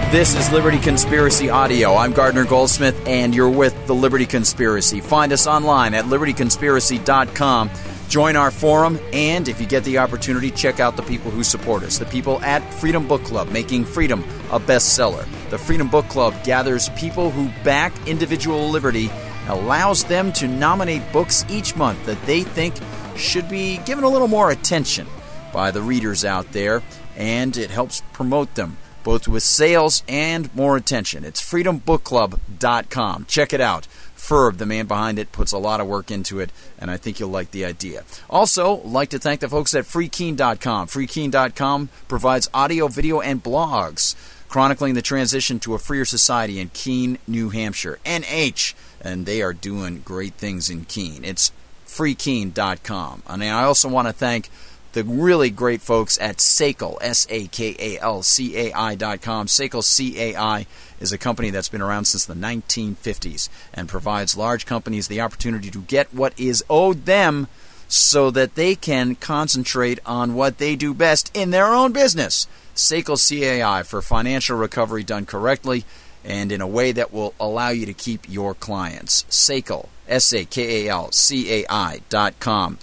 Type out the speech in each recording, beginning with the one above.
This is Liberty Conspiracy Audio. I'm Gardner Goldsmith, and you're with the Liberty Conspiracy. Find us online at libertyconspiracy.com. Join our forum, and if you get the opportunity, check out the people who support us. The people at Freedom Book Club, making freedom a bestseller. The Freedom Book Club gathers people who back individual liberty, allows them to nominate books each month that they think should be given a little more attention by the readers out there, and it helps promote them, both with sales and more attention. It's freedombookclub.com. Check it out. Ferb, the man behind it, puts a lot of work into it, and I think you'll like the idea. Also, like to thank the folks at freekeen.com. Freekeen.com provides audio, video, and blogs chronicling the transition to a freer society in Keene, New Hampshire. NH, and they are doing great things in Keene. It's freekeen.com. And I also want to thank the really great folks at SAKL, SAKALCAI.com. SAKL CAI is a company that's been around since the 1950s and provides large companies the opportunity to get what is owed them so that they can concentrate on what they do best in their own business. SAKL CAI for financial recovery done correctly and in a way that will allow you to keep your clients. SAKL, SAKALCAI.com.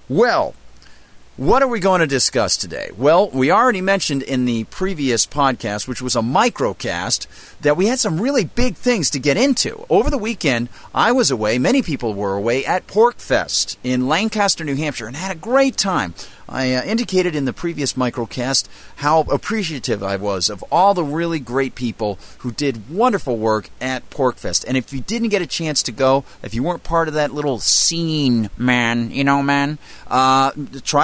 Well, what are we going to discuss today? Well, we already mentioned in the previous podcast, which was a microcast, that we had some really big things to get into. Over the weekend, I was away, many people were away, at PorcFest in Lancaster, New Hampshire, and had a great time. I indicated in the previous microcast how appreciative I was of all the really great people who did wonderful work at PorcFest. And if you didn't get a chance to go, if you weren't part of that little scene, man, try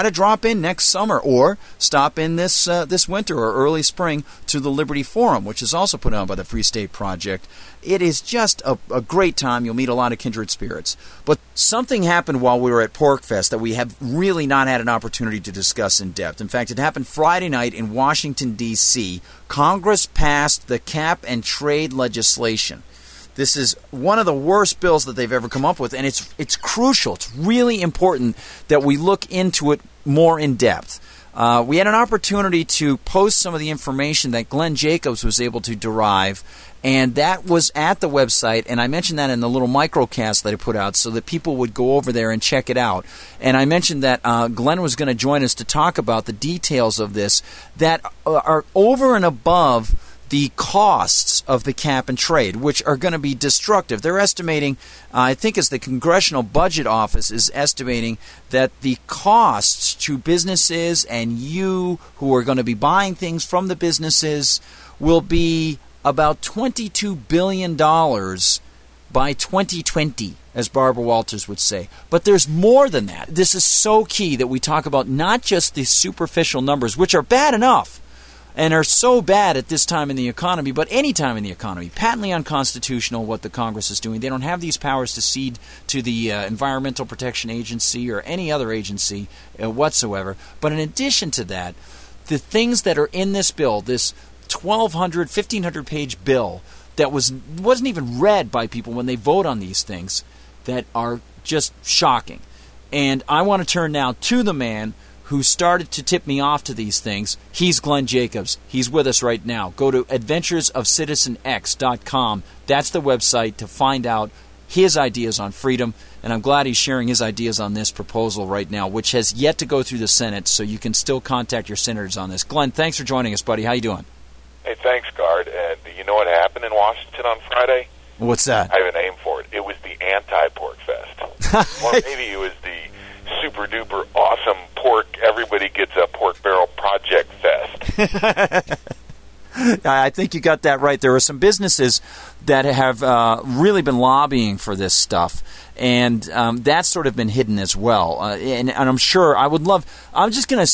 to drop in next summer or stop in this winter or early spring to the Liberty Forum, which is also put on by the Free State Project. It is just a great time. You'll meet a lot of kindred spirits. But something happened while we were at PorcFest that we have really not had an opportunity to discuss in depth. In fact, it happened Friday night in Washington, D.C. Congress passed the cap and trade legislation. This is one of the worst bills that they've ever come up with, and it's crucial. It's really important that we look into it more in depth. We had an opportunity to post some of the information that Glenn Jacobs was able to derive, and that was at the website, and I mentioned that in the little microcast that I put out so that people would go over there and check it out. And I mentioned that Glenn was going to join us to talk about the details of this that are over and above the costs of the cap and trade, which are going to be destructive. They're estimating, I think as the Congressional Budget Office is estimating, that the costs to businesses and you who are going to be buying things from the businesses will be about $22 billion by 2020, as Barbara Walters would say. But there's more than that. This is so key that we talk about not just the superficial numbers, which are bad enough, and are so bad at this time in the economy, but any time in the economy. Patently unconstitutional what the Congress is doing. They don't have these powers to cede to the Environmental Protection Agency or any other agency whatsoever. But in addition to that, the things that are in this bill, this 1,200, 1,500-page bill that wasn't even read by people when they vote on these things, that are just shocking. And I want to turn now to the man who started to tip me off to these things. He's Glenn Jacobs. He's with us right now. Go to adventuresofcitizenx.com. That's the website to find out his ideas on freedom, and I'm glad he's sharing his ideas on this proposal right now, which has yet to go through the Senate, so you can still contact your senators on this. Glenn, thanks for joining us, buddy. How you doing? Hey, thanks, Guard. And you know what happened in Washington on Friday? What's that? I have a name for it. It was the anti-pork fest. Or maybe it was the super-duper awesome pork, everybody gets a pork barrel project fest. I think you got that right. There are some businesses that have really been lobbying for this stuff, and that's sort of been hidden as well. And I'm sure I would love. I'm just gonna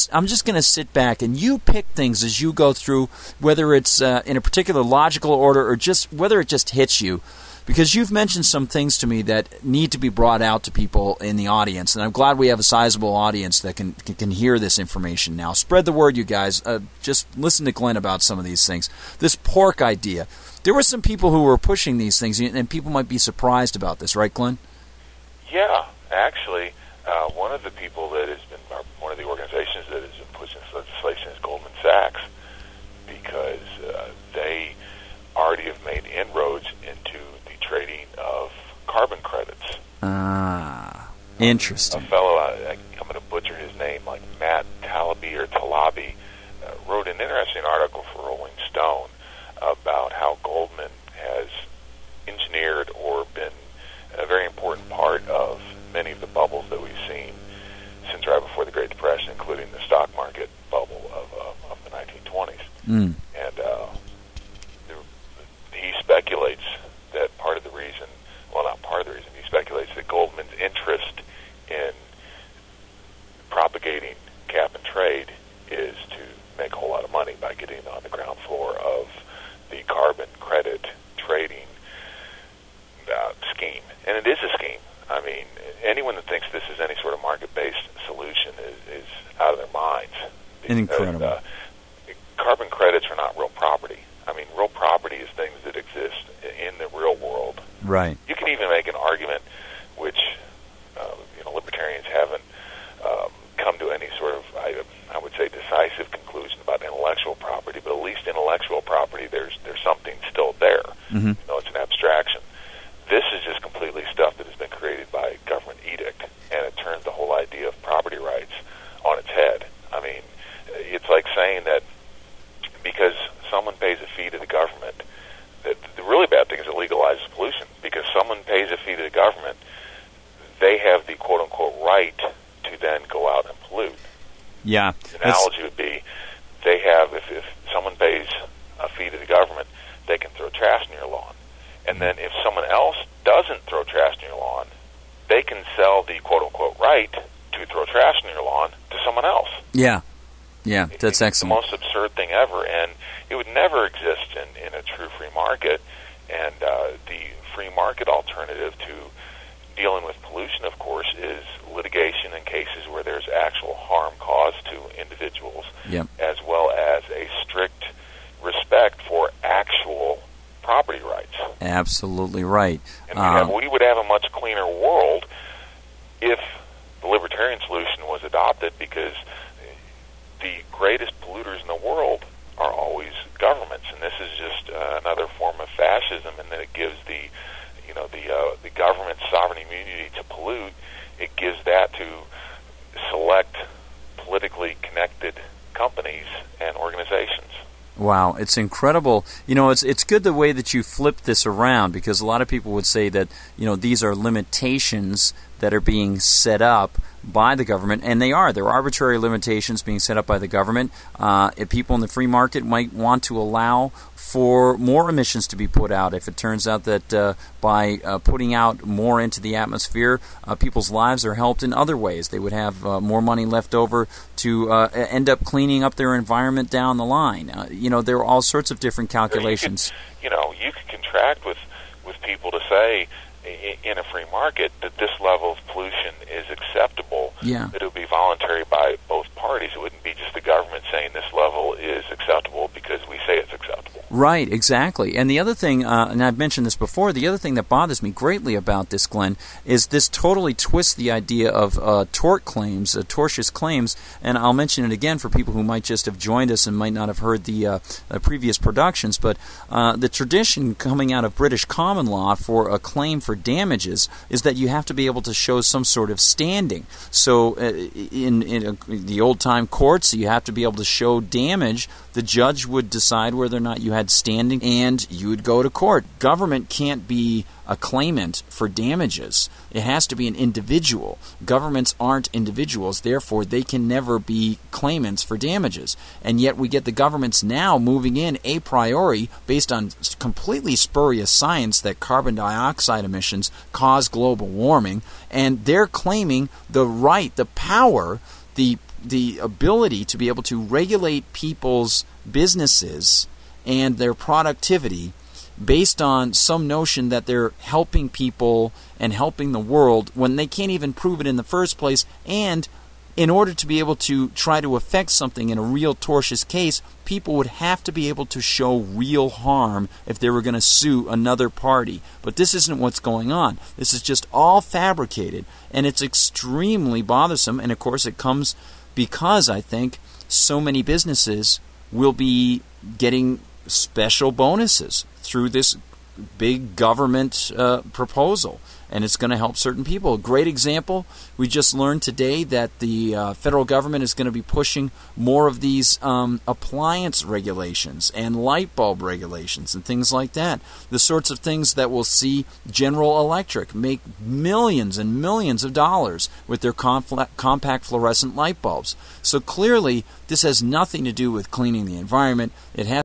sit back and you pick things as you go through, whether it's in a particular logical order or just whether it just hits you. Because you've mentioned some things to me that need to be brought out to people in the audience, and I'm glad we have a sizable audience that can hear this information now. Spread the word, you guys. Just listen to Glenn about some of these things. This pork idea. There were some people who were pushing these things, and people might be surprised about this, right, Glenn? Yeah, actually, one of the people that has been, one of the organizations that has been pushing this legislation is Goldman Sachs, because they carbon credits. Interesting. A fellow, I'm going to butcher his name, like Matt Talabi or Talabi, wrote an interesting article for Rolling Stone about how Goldman has engineered or been a very important part of many of the bubbles that we've seen since right before the Great Depression, including the stock market bubble of the 1920s. Mm. And he speculates that part of the reason, well, not part of the reason, he speculates that Goldman's interest in propagating cap and trade is to make a whole lot of money by getting on the ground floor of the carbon credit trading scheme. And it is a scheme. I mean, anyone that thinks this is any sort of market-based solution is out of their minds. Because, incredible. Carbon credits are not real property. I mean, real property is things that exist in the real world. Right. You can even make an argument, which libertarians haven't come to any sort of, I would say, decisive conclusion about intellectual property. But at least intellectual property, there's something still there. Mm-hmm. It's an abstraction. This is just completely stuff that has been created by government edict, and it turns the whole idea of property rights on its head. I mean, it's like saying that because someone pays a fee to the government, that the really bad thing is it legalizes pollution. Because someone pays a fee to the government, they have the quote-unquote right to then go out and pollute. Yeah. The analogy would be they have, if someone pays a fee to the government, they can throw trash in your lawn. And then if someone else doesn't throw trash in your lawn, they can sell the quote-unquote right to throw trash in your lawn to someone else. Yeah. Yeah, that's excellent. It's the most absurd thing ever, and it would never exist in a true free market. And the free market alternative to dealing with pollution, of course, is litigation in cases where there's actual harm caused to individuals, yep, as well as a strict respect for actual property rights. Absolutely right. And we would have a much cleaner world if the libertarian solution was adopted, because the greatest polluters in the world are always governments, and this is just another form of fascism, in that it gives the government sovereign immunity to pollute. It gives that to select politically connected companies and organizations. Wow, it's incredible. It's good the way that you flip this around, because a lot of people would say that, these are limitations that are being set up by the government, and they are. They're arbitrary limitations being set up by the government. If people in the free market might want to allow for more emissions to be put out, if it turns out that by putting out more into the atmosphere, people's lives are helped in other ways. They would have more money left over to end up cleaning up their environment down the line. There are all sorts of different calculations. You could contract with people to say, in a free market, that this level of pollution is acceptable, yeah, that it would be voluntary by both parties. It wouldn't be just the government saying this level is acceptable because we say it's acceptable. Right, exactly. And the other thing, and I've mentioned this before, the other thing that bothers me greatly about this, Glenn, is this totally twists the idea of tort claims, tortious claims, and I'll mention it again for people who might just have joined us and might not have heard the previous productions, but the tradition coming out of British common law for a claim for damages is that you have to be able to show some sort of standing. So in the old-time courts, you have to be able to show damage. The judge would decide whether or not you had standing, and you would go to court. Government can't be a claimant for damages. It has to be an individual. Governments aren't individuals, therefore they can never be claimants for damages. And yet we get the governments now moving in a priori based on completely spurious science that carbon dioxide emissions cause global warming, and they're claiming the right, the power, the ability to be able to regulate people's businesses and their productivity based on some notion that they're helping people and helping the world when they can't even prove it in the first place. And in order to be able to try to affect something in a real tortious case, people would have to be able to show real harm if they were going to sue another party. But this isn't what's going on. This is just all fabricated, and it's extremely bothersome. And of course it comes because I think so many businesses will be getting special bonuses through this big government proposal, and it's going to help certain people. A great example, we just learned today that the federal government is going to be pushing more of these appliance regulations and light bulb regulations and things like that. The sorts of things that will see General Electric make millions and millions of dollars with their compact fluorescent light bulbs. So clearly, this has nothing to do with cleaning the environment. It has